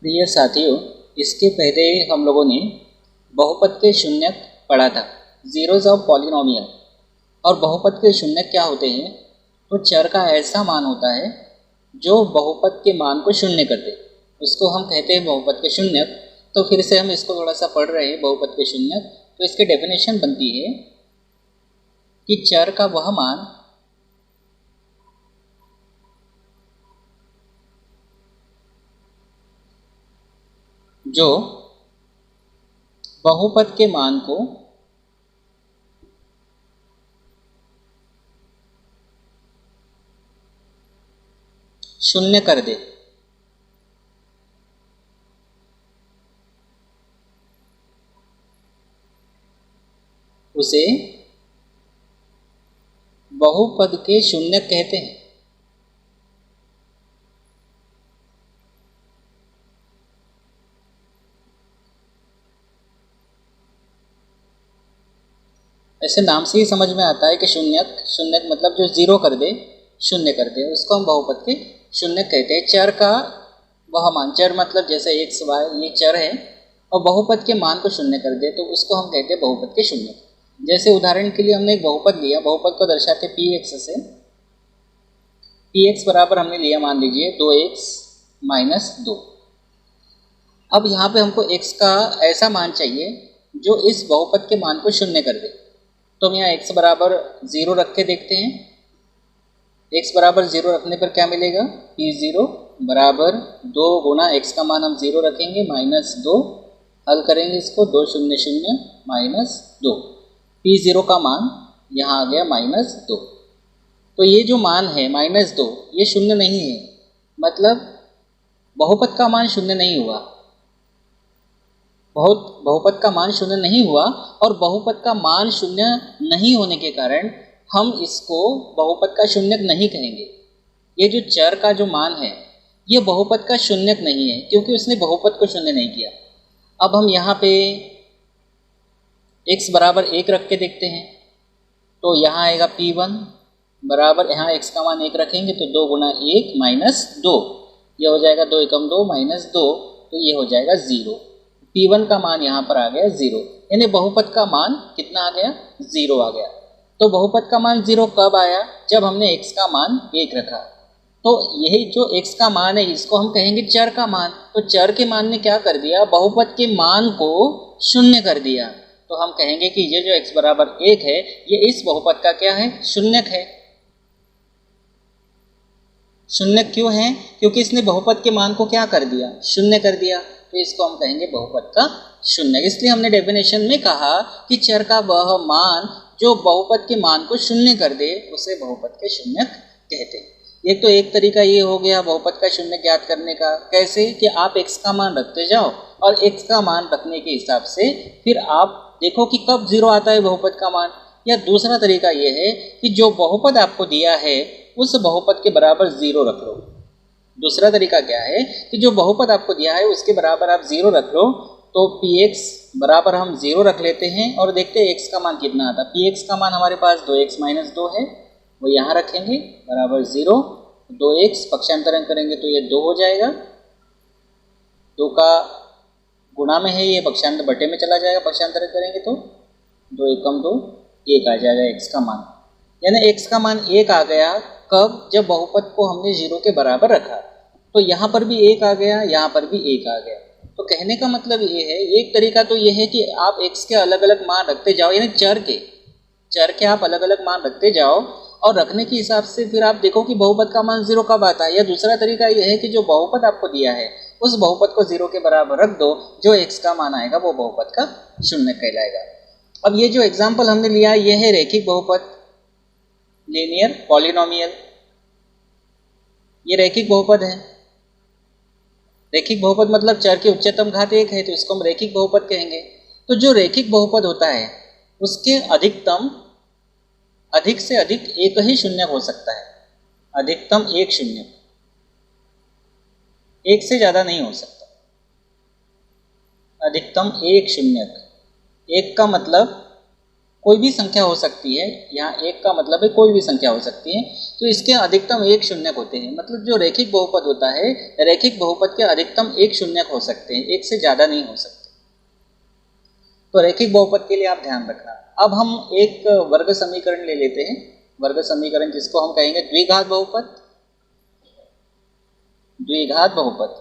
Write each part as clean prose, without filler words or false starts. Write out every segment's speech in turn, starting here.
प्रिय साथियों, इसके पहले हम लोगों ने बहुपद के शून्यक पढ़ा था, जीरोज ऑफ पॉलिनोमियल। और बहुपद के शून्यक क्या होते हैं? तो चर का ऐसा मान होता है जो बहुपद के मान को शून्य कर दे, उसको हम कहते हैं बहुपद के शून्यक। तो फिर से हम इसको थोड़ा सा पढ़ रहे हैं, बहुपद के शून्यक। तो इसकी डेफिनेशन बनती है कि चर का वह मान जो बहुपद के मान को शून्य कर दे, उसे बहुपद के शून्यक कहते हैं। ऐसे नाम से ही समझ में आता है कि शून्यक, शून्यक मतलब जो जीरो कर दे, शून्य कर दे, उसको हम बहुपद के शून्यक कहते हैं। चर का वह मान, चर मतलब जैसे एक्स वाई ये चर है, और बहुपद के मान को शून्य कर दे तो उसको हम कहते हैं बहुपद के शून्यक। जैसे उदाहरण के लिए हमने एक बहुपद लिया, बहुपद को दर्शाते पी एक्स से। पी एक्स बराबर हमने लिया, मान लीजिए 2x माइनस 2। अब यहाँ पे हमको x का ऐसा मान चाहिए जो इस बहुपद के मान को शून्य कर दे। तो हम यहाँ x बराबर 0 रख के देखते हैं। x बराबर 0 रखने पर क्या मिलेगा? P0 बराबर 2 गुना x का मान हम 0 रखेंगे माइनस 2। हल करेंगे इसको, 2 0 0 माइनस 2। P0 का मान यहाँ आ गया माइनस 2। तो ये जो मान है माइनस 2, ये शून्य नहीं है, मतलब बहुपद का मान शून्य नहीं हुआ। बहुपद का मान शून्य नहीं हुआ, और बहुपद का मान शून्य नहीं होने के कारण हम इसको बहुपद का शून्यक नहीं कहेंगे। ये जो चर का जो मान है ये बहुपद का शून्यक नहीं है, क्योंकि उसने बहुपद को शून्य नहीं किया। अब हम यहाँ पे x बराबर 1 रख के देखते हैं, तो यहाँ आएगा P1 बराबर, यहाँ x का मान 1 रखेंगे तो 2 गुना 1 माइनस 2, ये हो जाएगा 2 एकम 2 माइनस 2, तो ये हो जाएगा 0। P1 का मान यहाँ पर आ गया 0, यानी बहुपद का मान कितना आ गया? 0 आ गया। तो बहुपद का मान 0 कब आया? जब हमने x का मान 1 रखा। तो यही जो x का मान है इसको हम कहेंगे चर का मान। तो चर के मान ने क्या कर दिया? बहुपद के मान को शून्य कर दिया। तो हम कहेंगे कि ये जो x बराबर 1 है ये इस बहुपद का क्या है? शून्यक है। शून्यक क्यों है? क्योंकि इसने बहुपद के मान को क्या कर दिया? शून्य कर दिया। तो इसको हम कहेंगे बहुपद का शून्यक। इसलिए हमने डेफिनेशन में कहा कि चर का वह मान जो बहुपद के मान को शून्य कर दे उसे बहुपद के शून्यक कहते हैं। एक तो एक तरीका ये हो गया बहुपद का शून्यक ज्ञात करने का। कैसे? कि आप x का मान रखते जाओ और x का मान रखने के हिसाब से फिर आप देखो कि कब 0 आता है बहुपद का मान। या दूसरा तरीका ये है कि जो बहुपद आपको दिया है उस बहुपद के बराबर 0 रख लो। दूसरा तरीका क्या है कि जो बहुपद आपको दिया है उसके बराबर आप 0 रख लो। तो px बराबर हम 0 रख लेते हैं और देखते हैं x का मान कितना आता है। px का मान हमारे पास 2x माइनस 2 है, वो यहाँ रखेंगे बराबर 0। 2x पक्षांतरण करेंगे तो ये 2 हो जाएगा, 2 का गुणा में है, ये पक्षांतर बटे में चला जाएगा, पक्षांतरण करेंगे तो 2 एकम 2 1 आ जाएगा x का मान। यानी x का मान 1 आ गया कब? जब बहुपद को हमने 0 के बराबर रखा। तो यहाँ पर भी 1 आ गया, यहाँ पर भी 1 आ गया। तो कहने का मतलब ये है, एक तरीका तो ये है कि आप x के अलग अलग मान रखते जाओ, यानी चर के आप अलग अलग मान रखते जाओ और रखने के हिसाब से फिर आप देखो कि बहुपद का मान 0 कब आता है। या दूसरा तरीका यह है कि जो बहुपद आपको दिया है उस बहुपद को 0 के बराबर रख दो, जो x का मान आएगा वो बहुपद का शून्य कहलाएगा। अब ये जो एग्जाम्पल हमने लिया ये है रेखिक बहुपद, लीनियर पॉलिनोमियल। ये रैखिक बहुपद है। रैखिक बहुपद मतलब चर की उच्चतम घात 1 है, तो इसको हम रैखिक बहुपद कहेंगे। तो जो रैखिक बहुपद होता है उसके अधिक से अधिक एक ही शून्यक हो सकता है। अधिकतम एक शून्यक, एक से ज्यादा नहीं हो सकता। अधिकतम एक शून्यक, एक का मतलब कोई भी संख्या हो सकती है, यहाँ एक का मतलब है कोई भी संख्या हो सकती है, तो इसके अधिकतम एक शून्यक होते हैं। मतलब जो रैखिक बहुपद होता है, रैखिक बहुपद के अधिकतम एक शून्यक हो सकते हैं, एक से ज़्यादा नहीं हो सकते। तो रैखिक बहुपद के लिए आप ध्यान रखना। अब हम एक वर्ग समीकरण ले लेते हैं, वर्ग समीकरण जिसको हम कहेंगे द्विघात बहुपद। द्विघात बहुपद,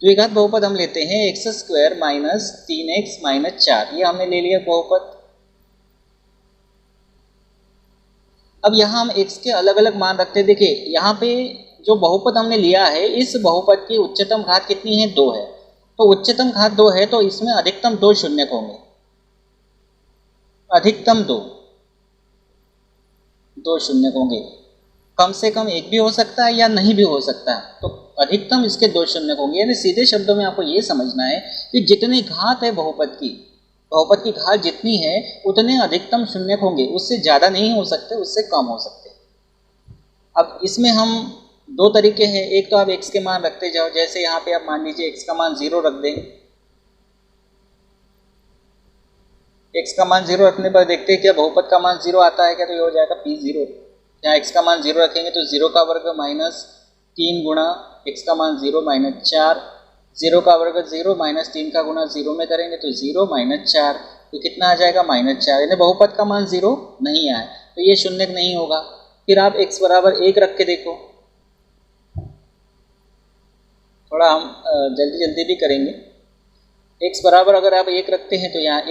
द्विघात बहुपद हम लेते हैं x square minus 3x minus 4, ये हमने ले लिया बहुपद। अब यहाँ हम x के अलग अलग मान रखते हैं। देखिए यहाँ पे जो बहुपद हमने लिया है, इस बहुपद की उच्चतम घात कितनी है, 2 है। तो उच्चतम घात 2 है, तो इसमें अधिकतम 2 शून्यक होंगे, अधिकतम 2 शून्यक होंगे। कम से कम एक भी हो सकता है या नहीं भी हो सकता है, तो अधिकतम इसके 2 शून्यक होंगे। यानी सीधे शब्दों में आपको ये समझना है कि जितनी घात है बहुपद की घात जितनी है उतने अधिकतम शून्यक होंगे, उससे ज़्यादा नहीं हो सकते, उससे कम हो सकते। अब इसमें हम 2 तरीके हैं। एक तो आप x के मान रखते जाओ, जैसे यहाँ पे आप मान लीजिए x का मान 0 रख दें। x का मान 0 रखने पर देखते हैं क्या बहुपद का मान 0 आता है क्या, तो ये हो जाएगा p0। यहाँ x का मान 0 रखेंगे तो 0 का वर्ग माइनस 3 गुणा x का मान 0 माइनस 4, 0 का वर्ग 0 माइनस 3 का गुणा 0 में करेंगे तो 0 माइनस 4, तो कितना आ जाएगा -4। यानी बहुपद का मान 0 नहीं आया, तो ये शून्यक नहीं होगा। फिर आप x बराबर 1 रख के देखो, थोड़ा हम जल्दी जल्दी भी करेंगे। x बराबर अगर आप 1 रखते हैं तो यहाँ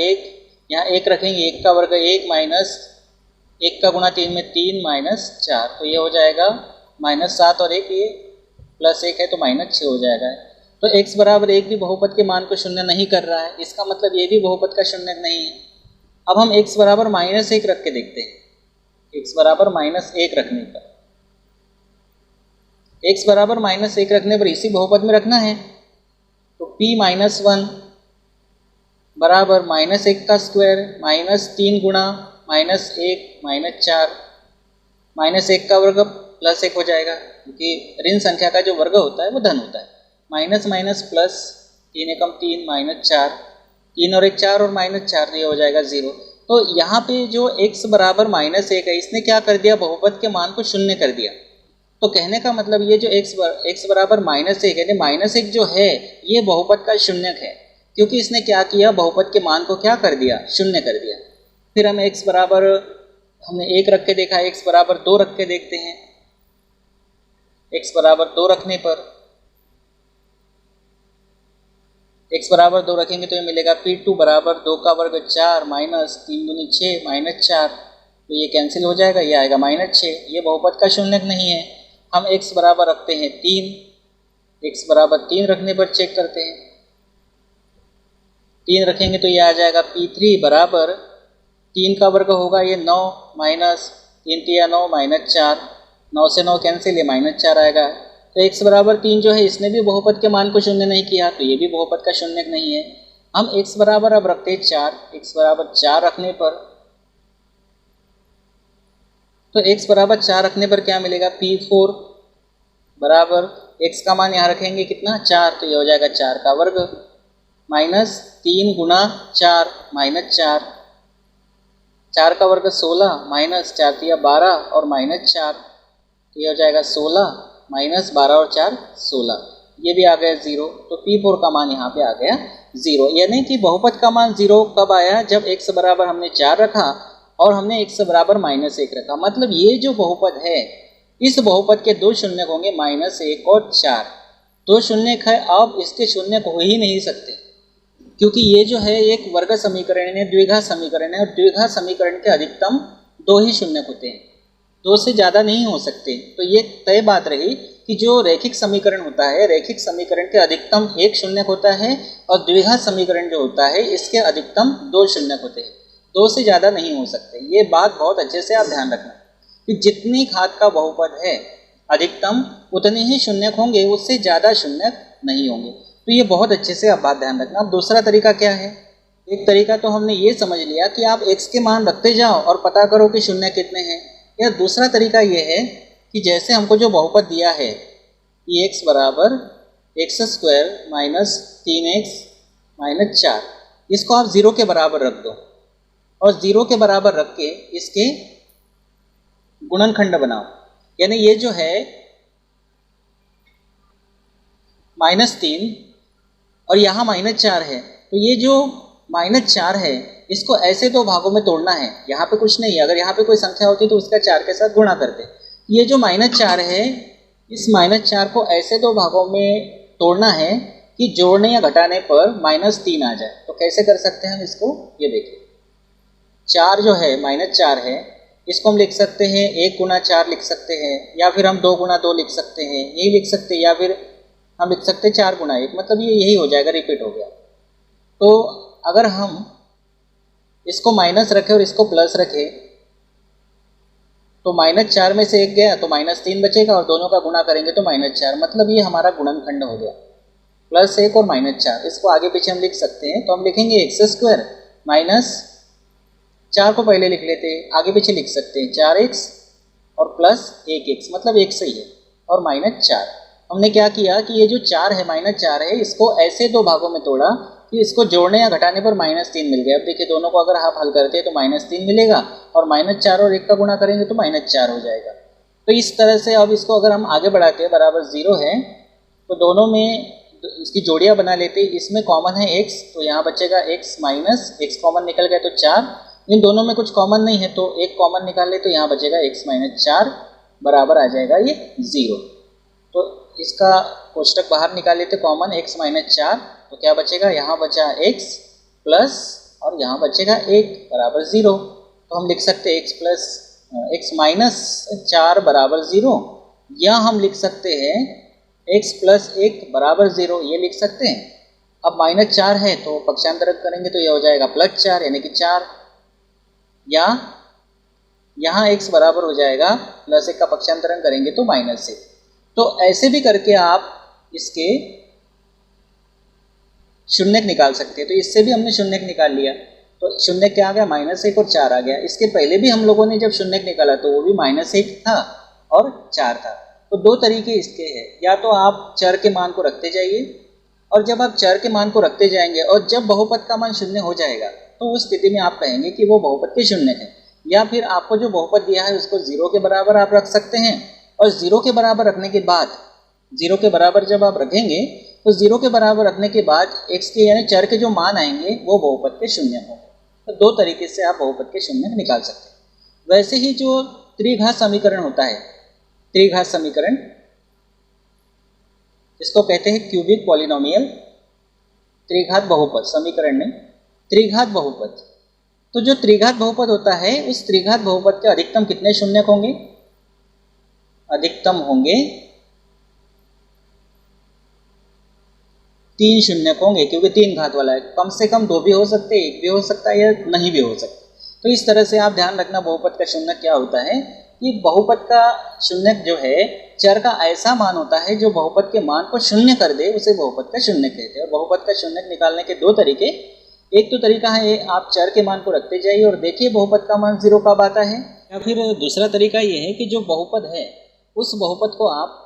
1 रखेंगे, 1 का वर्ग 1 माइनस 1 का गुणा 3 में 3 माइनस 4, तो ये हो जाएगा -7 और 1 ये +1 है तो -6 हो जाएगा। तो x बराबर 1 भी बहुपद के मान को शून्य नहीं कर रहा है, इसका मतलब ये भी बहुपद का शून्य नहीं है। अब हम x बराबर -1 रख के देखते हैं। x बराबर -1 रखने पर, x बराबर -1 रखने पर इसी बहुपद में रखना है, तो p-1 बराबर -1 का स्क्वायर -3 गुणा -1 -4 -1 का वर्ग +1 हो जाएगा, क्योंकि ऋण संख्या का जो वर्ग होता है वो धन होता है। माइनस माइनस प्लस, 3 एकम 3 -4, 3 और 1 4 और -4, ये हो जाएगा 0। तो यहाँ पे जो x बराबर -1 है, इसने क्या कर दिया, बहुपद के मान को शून्य कर दिया। तो कहने का मतलब ये जो x बराबर -1 यानी -1 जो है ये बहुपद का शून्यक है, क्योंकि इसने क्या किया, बहुपद के मान को क्या कर दिया, शून्य कर दिया। फिर हम x बराबर हमने 1 रख के देखा, x बराबर 2 रख के देखते हैं। x बराबर 2 रखने पर, x बराबर 2 रखेंगे तो ये मिलेगा p2 बराबर 2 का वर्ग 4 माइनस 3 दूनी 6 -4, तो ये कैंसिल हो जाएगा, ये आएगा -6। ये बहुपद का शून्यक नहीं है। हम x बराबर रखते हैं 3, x बराबर 3 रखने पर चेक करते हैं। 3 रखेंगे तो ये आ जाएगा p3 बराबर 3 का वर्ग होगा ये 9 माइनस 3 तिया 9 -4, 9 से 9 कैंसिल, ये -4 आएगा। तो x बराबर 3 जो है इसने भी बहुपद के मान को शून्य नहीं किया, तो ये भी बहुपद का शून्यक नहीं है। हम x बराबर अब रखते हैं 4, x बराबर 4 रखने पर, तो x बराबर 4 रखने पर क्या मिलेगा, p4 बराबर x का मान यहाँ रखेंगे कितना 4, तो ये हो जाएगा 4 का वर्ग माइनस 3 गुणा 4 -4, 4 का वर्ग 16 माइनस 4 तिया 12 और -4, तो ये हो जाएगा 16 माइनस 12 और 4 16, ये भी आ गया 0। तो p4 का मान यहाँ पे आ गया 0। यानी कि बहुपद का मान 0 कब आया, जब x बराबर हमने 4 रखा और हमने x बराबर -1 रखा। मतलब ये जो बहुपद है, इस बहुपद के 2 शून्यक होंगे -1 और 4, 2 शून्यक है। अब इसके शून्यक हो ही नहीं सकते, क्योंकि ये जो है एक वर्ग समीकरण है, द्विघात समीकरण है, और द्विघात समीकरण के अधिकतम 2 ही शून्यक होते हैं, 2 से ज़्यादा नहीं हो सकते। तो ये तय बात रही कि जो रैखिक समीकरण होता है, रैखिक समीकरण के अधिकतम 1 शून्यक होता है, और द्विघात समीकरण जो होता है इसके अधिकतम 2 शून्यक होते हैं, 2 से ज़्यादा नहीं हो सकते। ये बात बहुत अच्छे से आप ध्यान रखना कि जितनी घात का बहुपद है अधिकतम उतने ही शून्यक होंगे, उससे ज़्यादा शून्यक नहीं होंगे। तो ये बहुत अच्छे से आप बात ध्यान रखना। अब दूसरा तरीका क्या है, एक तरीका तो हमने ये समझ लिया कि आप x के मान रखते जाओ और पता करो कि शून्य कितने हैं। या दूसरा तरीका ये है कि जैसे हमको जो बहुपद दिया है कि x बराबर x² माइनस 3x -4, इसको आप 0 के बराबर रख दो और 0 के बराबर रख के इसके गुणनखंड बनाओ। यानी ये जो है -3 और यहाँ -4 है, तो ये जो -4 है इसको ऐसे दो भागों में तोड़ना है। यहाँ पे कुछ नहीं है, अगर यहाँ पे कोई संख्या होती तो उसका 4 के साथ गुणा करते। ये जो -4 है, इस -4 को ऐसे दो भागों में तोड़ना है कि जोड़ने या घटाने पर -3 आ जाए। तो कैसे कर सकते हैं हम इसको, ये देखिए। 4 जो है -4 है, इसको हम लिख सकते हैं 1 गुना 4 लिख सकते हैं, या फिर हम 2 गुना 2 लिख सकते हैं, यही लिख सकते हैं, या फिर हम लिख सकते हैं 4 गुना 1, मतलब ये यही हो जाएगा, रिपीट हो गया। तो अगर हम इसको माइनस रखें और इसको प्लस रखें तो -4 में से 1 गया तो -3 बचेगा और दोनों का गुणा करेंगे तो -4, मतलब ये हमारा गुणनखंड हो गया। +1 और -4, इसको आगे पीछे हम लिख सकते हैं। तो हम लिखेंगे x² -4 को पहले लिख लेते हैं, आगे पीछे लिख सकते हैं 4x और +1x, मतलब एक सही है, और -4। हमने क्या किया कि ये जो 4 है -4 है, इसको ऐसे दो भागों में तोड़ा कि इसको जोड़ने या घटाने पर -3 मिल गया। अब देखिए दोनों को अगर आप हल करते हैं तो -3 मिलेगा और -4 और 1 का गुणा करेंगे तो -4 हो जाएगा। तो इस तरह से अब इसको अगर हम आगे बढ़ाते हैं, बराबर 0 है, तो दोनों में इसकी जोड़ियाँ बना लेते हैं। इसमें कॉमन है x, तो यहाँ बचेगा x माइनस x कॉमन निकल गया तो 4। इन दोनों में कुछ कॉमन नहीं है तो एक कॉमन निकाल ले तो यहाँ बचेगा x - 4 बराबर आ जाएगा ये 0। तो इसका कोष्टक बाहर निकाल लेते कॉमन, x - 4, तो क्या बचेगा, यहाँ बचा x प्लस और यहाँ बचेगा 1 बराबर 0। तो हम लिख सकते हैं x - 4 बराबर 0, या हम लिख सकते हैं x + 1 बराबर 0, ये लिख सकते हैं। अब -4 है तो पक्षांतरण करेंगे तो ये हो जाएगा +4 यानी कि 4, या यहाँ x बराबर हो जाएगा +1 का पक्षांतरण करेंगे तो -1। तो ऐसे भी करके आप इसके शून्यक निकाल सकते हैं। तो इससे भी हमने शून्यक निकाल लिया, तो शून्यक क्या आ गया, -1 और 4 आ गया। इसके पहले भी हम लोगों ने जब शून्यक निकाला तो वो भी -1 था और 4 था। तो दो तरीके इसके हैं, या तो आप चर के मान को रखते जाइए, और जब आप चर के मान को रखते जाएंगे और जब बहुपद का मान 0 हो जाएगा तो उस स्थिति में आप कहेंगे कि वो बहुपद के शून्यक है। या फिर आपको जो बहुपद दिया है उसको 0 के बराबर आप रख सकते हैं, और 0 के बराबर रखने के बाद, 0 के बराबर जब आप रखेंगे तो 0 के बराबर रखने के बाद x के यानी चर के जो मान आएंगे वो बहुपद के शून्यक होंगे। तो दो तरीके से आप बहुपद के शून्यक निकाल सकते हैं। वैसे ही जो त्रिघात समीकरण होता है, त्रिघात समीकरण, इसको कहते हैं क्यूबिक पॉलिनोमियल, त्रिघात बहुपद समीकरण नहीं, त्रिघात बहुपद। तो जो त्रिघात बहुपद होता है उस त्रिघात बहुपद के अधिकतम कितने शून्यक होंगे, अधिकतम होंगे 3 शून्यक होंगे, क्योंकि 3 घात वाला है। कम से कम 2 भी हो सकते हैं, 1 भी हो सकता है, या नहीं भी हो सकता। तो इस तरह से आप ध्यान रखना बहुपद का शून्यक क्या होता है कि बहुपद का शून्यक जो है चर का ऐसा मान होता है जो बहुपद के मान को शून्य कर दे, उसे बहुपद का शून्यक कहते हैं। और बहुपद का शून्यक निकालने के दो तरीके, एक तो तरीका है आप चर के मान को रखते जाइए और देखिए बहुपद का मान 0 कब आता है, या फिर दूसरा तरीका ये है कि जो बहुपद है उस बहुपद को आप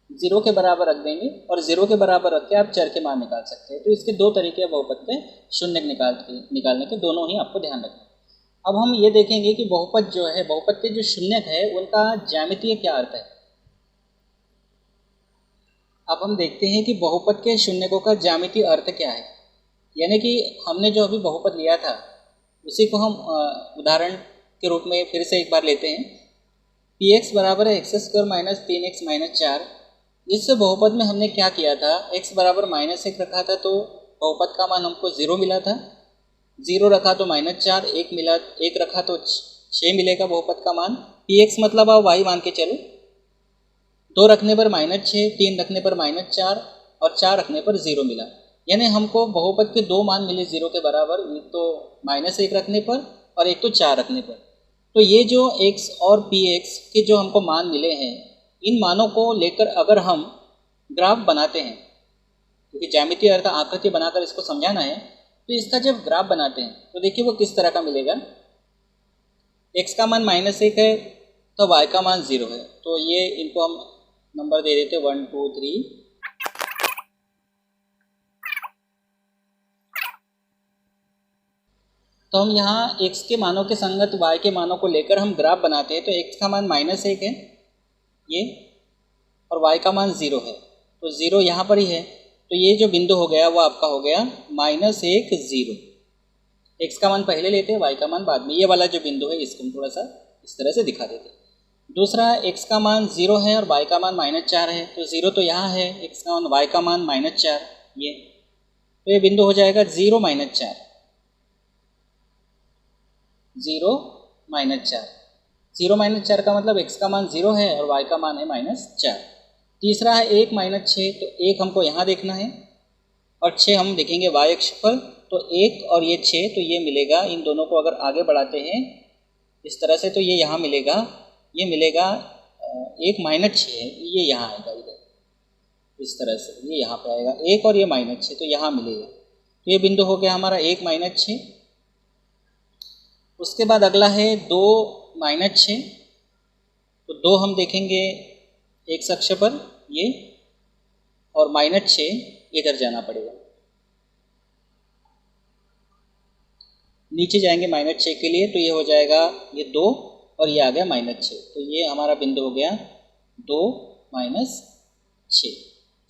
0 के बराबर रख देंगे और 0 के बराबर रख के आप चर के मान निकाल सकते हैं। तो इसके दो तरीके हैं बहुपद के शून्यक निकालने के, दोनों ही आपको ध्यान रखना। अब हम ये देखेंगे कि बहुपद जो है, बहुपद के जो शून्यक है उनका ज्यामितीय क्या अर्थ है। अब हम देखते हैं कि बहुपद के शून्यकों का ज्यामितीय अर्थ क्या है। यानी कि हमने जो अभी बहुपद लिया था उसी को हम उदाहरण के रूप में फिर से एक बार लेते हैं। px बराबर है x² - 3x - 4। इस बहुपद में हमने क्या किया था, x बराबर -1 रखा था तो बहुपद का मान हमको 0 मिला था, 0 रखा तो -4, 1 मिला, 1 रखा तो 6 मिलेगा बहुपद का मान। px मतलब आप y मान के चलो, 2 रखने पर -6, 3 रखने पर -4 और 4 रखने पर 0 मिला। यानी हमको बहुपद के दो मान मिले 0 के बराबर, एक तो -1 रखने पर और एक तो 4 रखने पर। तो ये जो x और px के जो हमको मान मिले हैं, इन मानों को लेकर अगर हम ग्राफ बनाते हैं, क्योंकि ज्यामितीय अर्थ आकृति बनाकर इसको समझाना है, तो इसका जब ग्राफ बनाते हैं तो देखिए वो किस तरह का मिलेगा। x का मान -1 है तो y का मान 0 है, तो ये इनको हम नंबर दे देते 1 2 3। तो हम यहाँ x के मानों के संगत y के मानों को लेकर हम ग्राफ बनाते हैं। तो x का मान -1 है ये, और y का मान 0 है, तो 0 यहाँ पर ही है। तो ये जो बिंदु हो गया वो आपका हो गया -1 0। x का मान पहले लेते हैं, y का मान बाद में। ये वाला जो बिंदु है इसको हम थोड़ा सा इस तरह से दिखा देते हैं। दूसरा, x का मान 0 है और y का मान -4 है, तो 0 तो यहाँ है, x का मान, y का मान -4 ये, तो ये बिंदु हो जाएगा 0 -4, 0 -4। 0 -4 का मतलब x का मान 0 है और y का मान है -4। तीसरा है 1 -6, तो 1 हमको यहाँ देखना है और 6 हम देखेंगे y अक्ष पर। तो 1 और ये 6, तो ये मिलेगा, इन दोनों को अगर आगे बढ़ाते हैं इस तरह से, तो ये यहाँ मिलेगा, ये मिलेगा 1 -6 है, ये यहाँ आएगा इधर इस तरह से, ये यहाँ पे आएगा 1 और ये -6, तो यहाँ मिलेगा। तो ये बिंदु हो गया हमारा 1 -6। उसके बाद अगला है 2 -6, तो 2 हम देखेंगे x अक्ष पर ये, और -6 इधर जाना पड़ेगा, नीचे जाएंगे -6 के लिए, तो ये हो जाएगा ये 2 और ये आ गया -6, तो ये हमारा बिंदु हो गया 2 -6,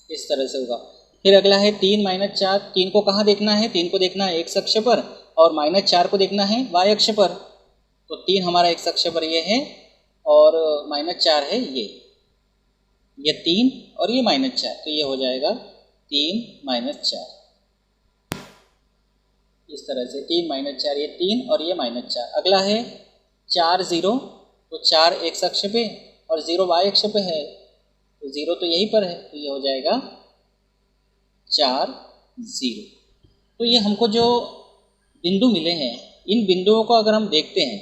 इस तरह से होगा। फिर अगला है 3 -4, 3 को कहाँ देखना है? 3 को देखना है x अक्ष पर और -4 को देखना है y अक्ष पर। तो 3 हमारा x अक्ष पर ये है और -4 है ये 3 और ये -4, तो ये हो जाएगा 3 -4, इस तरह से 3 -4, ये 3 और ये -4। अगला है 4 0, तो 4 x अक्ष पे और 0 y अक्ष पे है, तो 0 तो यहीं पर है, तो ये हो जाएगा 4 0। तो ये हमको जो बिंदु मिले हैं, इन बिंदुओं को अगर हम देखते हैं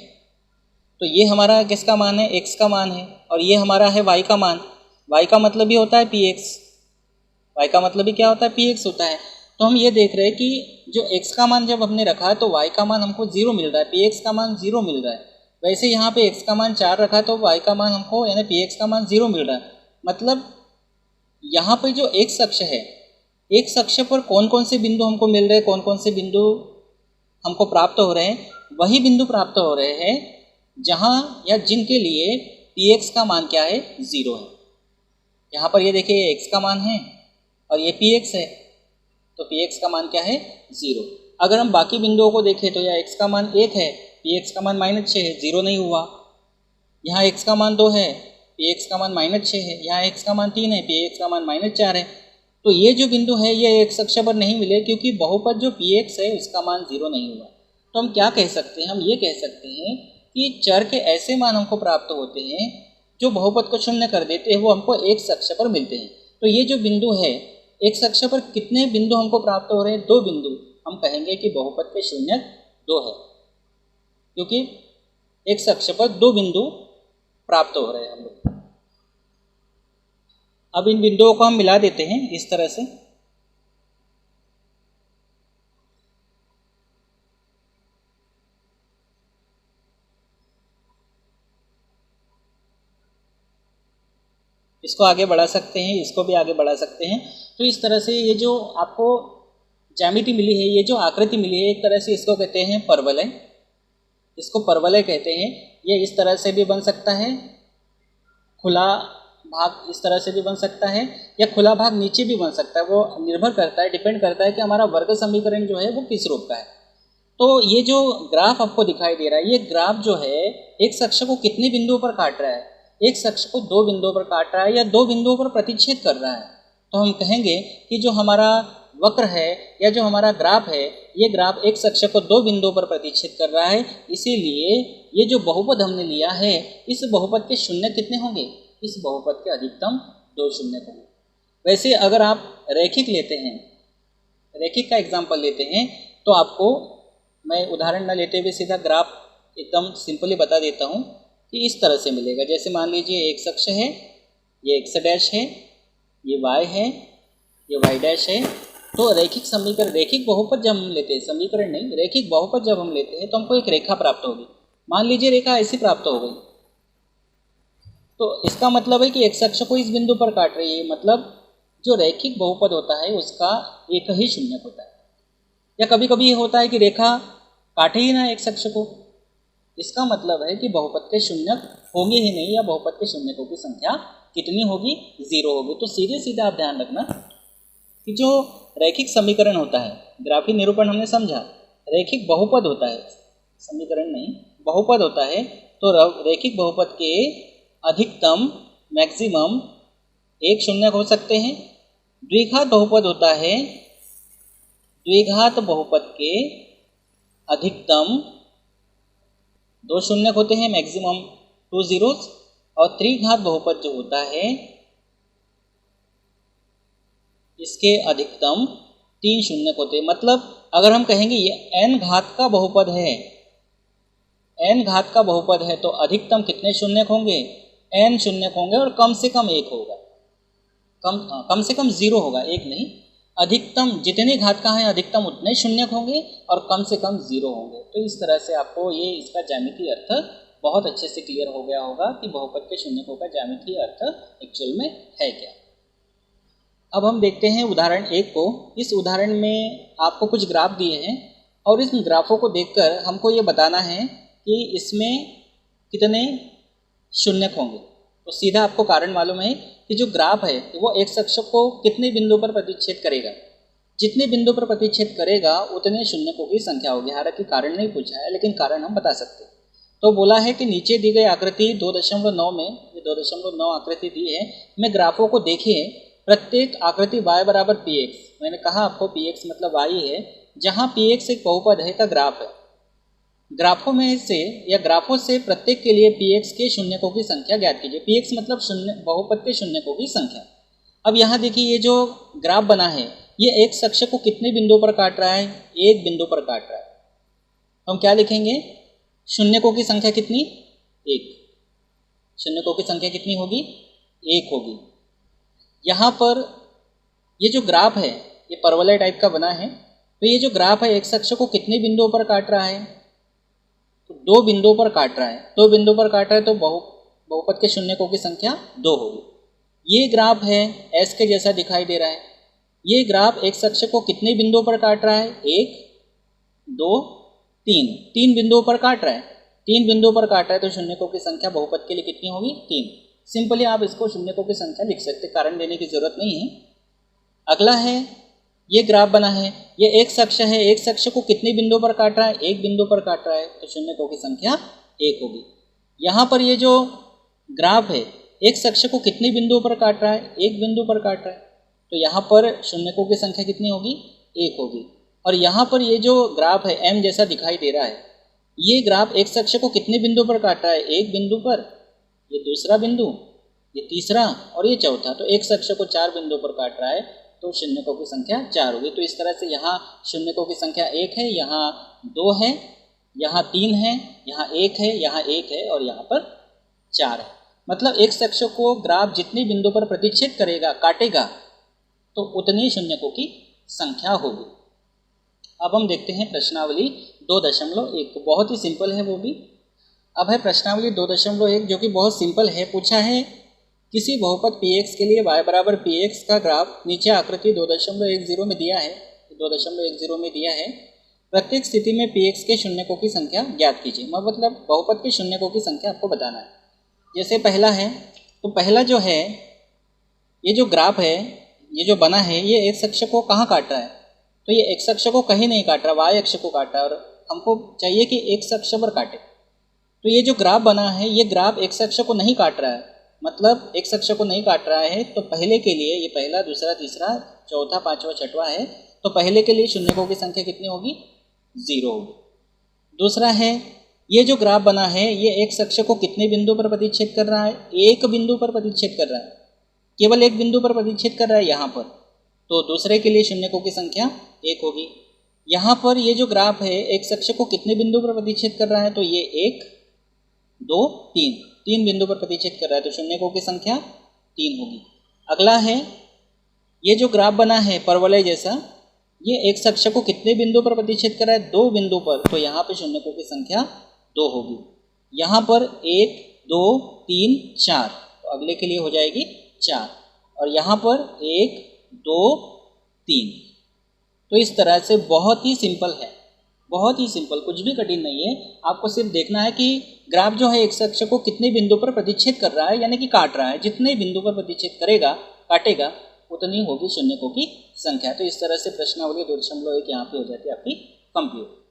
तो ये हमारा किसका मान है? x का मान है, और ये हमारा है y का मान। y का मतलब ही होता है px, y का मतलब ही क्या होता है? px होता है। तो हम ये देख रहे हैं कि जो x का मान जब हमने रखा है तो y का मान हमको 0 मिल रहा है, px का मान 0 मिल रहा है। वैसे यहाँ पे x का मान 4 रखा है तो y का मान हमको यानी px का मान 0 मिल रहा है। मतलब यहाँ पे जो x अक्ष है, x अक्ष पर कौन कौन से बिंदु हमको मिल रहे हैं, कौन कौन से बिंदु हमको प्राप्त हो रहे हैं, वही बिंदु प्राप्त हो रहे हैं जहाँ या जिनके लिए px का मान क्या है? 0 है। यहाँ पर ये देखिए x का मान है और ये px है, तो px का मान क्या है? 0। अगर हम बाकी बिंदुओं को देखें तो यहाँ x का मान 1 है, px का मान -6 है, 0 नहीं हुआ। यहाँ x का मान 2 है, px का मान -6 है, यहाँ x का मान 3 है, px का मान -4 है। तो ये जो बिंदु है ये x अक्ष पर नहीं मिले, क्योंकि बहुपद जो px है उसका मान 0 नहीं हुआ। तो हम क्या कह सकते हैं? हम ये कह सकते हैं कि चर के ऐसे मान हमको प्राप्त होते हैं जो बहुपद को शून्य कर देते हैं, वो हमको x अक्ष पर मिलते हैं। तो ये जो बिंदु है, x अक्ष पर कितने बिंदु हमको प्राप्त हो रहे हैं? 2 बिंदु। हम कहेंगे कि बहुपद के शून्य 2 है, क्योंकि x अक्ष पर 2 बिंदु प्राप्त हो रहे हैं हम लोग। अब इन बिंदुओं को हम मिला देते हैं इस तरह से। इसको आगे बढ़ा सकते हैं, इसको भी आगे बढ़ा सकते हैं। तो इस तरह से ये जो आपको ज्यामिति मिली है, ये जो आकृति मिली है, एक तरह से इसको कहते हैं परवलय, इसको परवलय कहते हैं। ये इस तरह से भी बन सकता है, खुला भाग इस तरह से भी बन सकता है, या खुला भाग नीचे भी बन सकता है। वो निर्भर करता है, डिपेंड करता है कि हमारा वर्ग समीकरण जो है वो किस रूप का है। तो ये जो ग्राफ आपको दिखाई दे रहा है, ये ग्राफ जो है एक अक्ष को कितने बिंदुओं पर काट रहा है? एक अक्ष को 2 बिंदुओं पर काट रहा है या 2 बिंदुओं पर प्रतिच्छेद कर रहा है। तो हम कहेंगे कि जो हमारा वक्र है या जो हमारा ग्राफ है, ये ग्राफ एक अक्ष को 2 बिंदुओं पर प्रतिच्छेद कर रहा है। इसीलिए ये जो बहुपद हमने लिया है, इस बहुपद के शून्य कितने होंगे? इस बहुपद के अधिकतम 2 शून्य होंगे। वैसे अगर आप रैखिक लेते हैं, रैखिक का एग्जाम्पल लेते हैं, तो आपको मैं उदाहरण न लेते हुए सीधा ग्राफ एकदम सिंपली बता देता हूँ कि इस तरह से मिलेगा। जैसे मान लीजिए एक अक्ष है, ये x डैश है, ये y है, ये y डैश है। तो रैखिक समीकरण, रैखिक बहुपद जब हम लेते हैं, समीकरण नहीं, रैखिक बहुपद जब हम लेते हैं तो हमको एक रेखा प्राप्त होगी। मान लीजिए रेखा ऐसी प्राप्त हो गई, तो इसका मतलब है कि x अक्ष को इस बिंदु पर काट रही है, मतलब जो रैखिक बहुपद होता है उसका एक ही शून्य होता है। या कभी कभी ये होता है कि रेखा काटे ही ना एक शख्स को, इसका मतलब है कि बहुपद के शून्यक होंगे ही नहीं, या बहुपद के शून्यकों की संख्या कितनी होगी, 0 होगी। तो सीधे सीधे आप ध्यान रखना कि जो रैखिक समीकरण होता है, ग्राफी निरूपण हमने समझा, रैखिक बहुपद होता है, समीकरण नहीं बहुपद होता है, तो रैखिक बहुपद के अधिकतम मैक्सिमम एक शून्यक हो सकते हैं। द्विघात बहुपद होता है, द्विघात बहुपद के अधिकतम 2 शून्यक होते हैं, मैक्सिमम 2 zeros। और त्रिघात बहुपद जो होता है इसके अधिकतम 3 शून्यक होते हैं। मतलब अगर हम कहेंगे ये n घात का बहुपद है, n घात का बहुपद है, तो अधिकतम कितने शून्यक होंगे, n शून्यक होंगे, और कम से कम 1 होगा, कम से कम 0 होगा, 1 नहीं। अधिकतम जितने घात का है अधिकतम उतने शून्यक होंगे और कम से कम 0 होंगे। तो इस तरह से आपको ये इसका ज्यामितीय अर्थ बहुत अच्छे से क्लियर हो गया होगा कि बहुपद के शून्यकों का ज्यामितीय अर्थ एक्चुअल में है क्या। अब हम देखते हैं उदाहरण 1 को। इस उदाहरण में आपको कुछ ग्राफ दिए हैं और इस ग्राफों को देखकर हमको ये बताना है कि इसमें कितने शून्यक होंगे। तो सीधा आपको कारण मालूम है कि जो ग्राफ है वो एक अक्ष को कितने बिंदु पर प्रतिच्छेद करेगा, जितने बिंदु पर प्रतिच्छेद करेगा उतने शून्यकों की संख्या होगी। हालांकि कारण नहीं पूछा है लेकिन कारण हम बता सकते हैं। तो बोला है कि नीचे दी गई आकृति 2.9 में, ये 2.9 आकृति दी है, में ग्राफों को देखिए। प्रत्येक आकृति y बराबर px, मैंने कहा आपको px मतलब y है, जहाँ px एक बहुपद है का ग्राफ है। ग्राफों में से या ग्राफों से प्रत्येक के लिए px के शून्यकों की संख्या ज्ञात कीजिए। px मतलब शून्य, बहुपद के शून्यकों की संख्या। अब यहाँ देखिए ये जो ग्राफ बना है ये एक अक्ष को कितने बिंदुओं पर काट रहा है, एक बिंदु पर काट रहा है। हम क्या लिखेंगे, शून्यकों की संख्या कितनी, 1। शून्यकों की संख्या कितनी होगी, 1 होगी। यहाँ पर ये जो ग्राफ है ये परवलय टाइप का बना है, तो ये जो ग्राफ है एक अक्ष को कितने बिंदुओं पर काट रहा है, तो 2 बिंदुओं पर काट रहा है। 2 बिंदुओं पर काट रहा है तो बहुपद के शून्यकों की संख्या 2 होगी। ये ग्राफ है एस के जैसा दिखाई दे रहा है। ये ग्राफ एक अक्ष को कितने बिंदुओं पर काट रहा है, 1 2 3, 3 बिंदुओं पर काट रहा है। 3 बिंदुओं पर काट रहा है तो शून्यकों की संख्या बहुपद के लिए कितनी होगी, 3। सिंपली आप इसको शून्यकों की संख्या लिख सकते, कारण देने की जरूरत नहीं है। अगला है ये ग्राफ बना है, ये एक अक्ष है, एक अक्ष को कितने बिंदुओं पर काट रहा है, 1 बिंदु पर काट रहा है, तो शून्यकों की संख्या 1 होगी। यहाँ पर ये जो ग्राफ है एक अक्ष को कितने बिंदुओं पर काट रहा है, 1 बिंदु पर काट रहा है, तो यहाँ पर शून्यकों की संख्या कितनी होगी, 1 होगी। और यहाँ पर ये जो ग्राफ है एम जैसा दिखाई दे रहा है, ये ग्राफ एक अक्ष को कितने बिंदु पर काट रहा है, 1 बिंदु पर, ये दूसरा बिंदु, ये तीसरा और ये चौथा, तो एक अक्ष को 4 बिंदुओं पर काट रहा है तो शून्यकों की संख्या 4 होगी। तो इस तरह से यहाँ शून्यकों की संख्या 1 है, यहाँ 2 है, यहाँ 3 है, यहाँ 1 है, यहाँ 1 है और यहाँ पर 4 है। मतलब एक अक्ष को ग्राफ जितने बिंदु पर प्रतिच्छेद करेगा, काटेगा, तो उतनी शून्यकों की संख्या होगी। अब हम देखते हैं प्रश्नावली 2.1, बहुत ही सिंपल है वो भी। अब है प्रश्नावली 2.1 जो कि बहुत सिंपल है। पूछा है किसी बहुपद px के लिए y बराबर px का ग्राफ नीचे आकृति 2.10 में दिया है, 2.10 में दिया है। प्रत्येक स्थिति में px के शून्यकों की संख्या ज्ञात कीजिए। मतलब बहुपद के शून्यकों की संख्या आपको बताना है। जैसे पहला है, तो पहला जो है ये जो ग्राफ है, ये जो बना है, ये एक अक्ष को कहाँ काट रहा है, तो ये एक अक्ष को कहीं नहीं काट रहा, y अक्ष को काट रहा है और हमको चाहिए कि एक अक्ष पर काटे। तो ये जो ग्राफ बना है ये ग्राफ एक अक्ष को नहीं काट रहा है, मतलब एक अक्ष को नहीं काट रहा है। तो पहले के लिए ये पहला, दूसरा, तीसरा, चौथा, पांचवा, छठवां है, तो पहले के लिए शून्यकों की संख्या कितनी होगी, 0 होगी। दूसरा है ये जो ग्राफ बना है ये एक अक्ष को कितने बिंदु पर प्रतिच्छेद कर रहा है, 1 बिंदु पर प्रतिच्छेद कर रहा है, केवल 1 बिंदु पर प्रतिच्छेद कर रहा है यहाँ पर, तो दूसरे के लिए शून्यकों की संख्या 1 होगी। यहाँ पर ये जो ग्राफ है एक अक्ष को कितने बिंदु पर प्रतिच्छेद कर रहा है, तो ये 1 2 3 बिंदु पर प्रतिच्छेद कर रहा है, तो शून्यकों की संख्या 3 होगी। अगला है ये जो ग्राफ बना है परवलय जैसा, ये एक अक्ष को कितने बिंदु पर प्रतिच्छेद कर रहा है, 2 बिंदु पर, तो यहाँ पे शून्यकों की संख्या 2 होगी। यहाँ पर 1 2 3 4, तो अगले के लिए हो जाएगी 4, और यहाँ पर 1 2 3। तो इस तरह से बहुत ही सिंपल है, बहुत ही सिंपल, कुछ भी कठिन नहीं है। आपको सिर्फ देखना है कि ग्राफ जो है एक्स अक्ष को कितने बिंदु पर प्रतिच्छेद कर रहा है, यानी कि काट रहा है। जितने बिंदु पर प्रतिच्छेद करेगा, काटेगा, उतनी होगी शून्यकों की संख्या। तो इस तरह से प्रश्नावली 2.1 यहाँ पे हो जाती है आपकी कंप्लीट।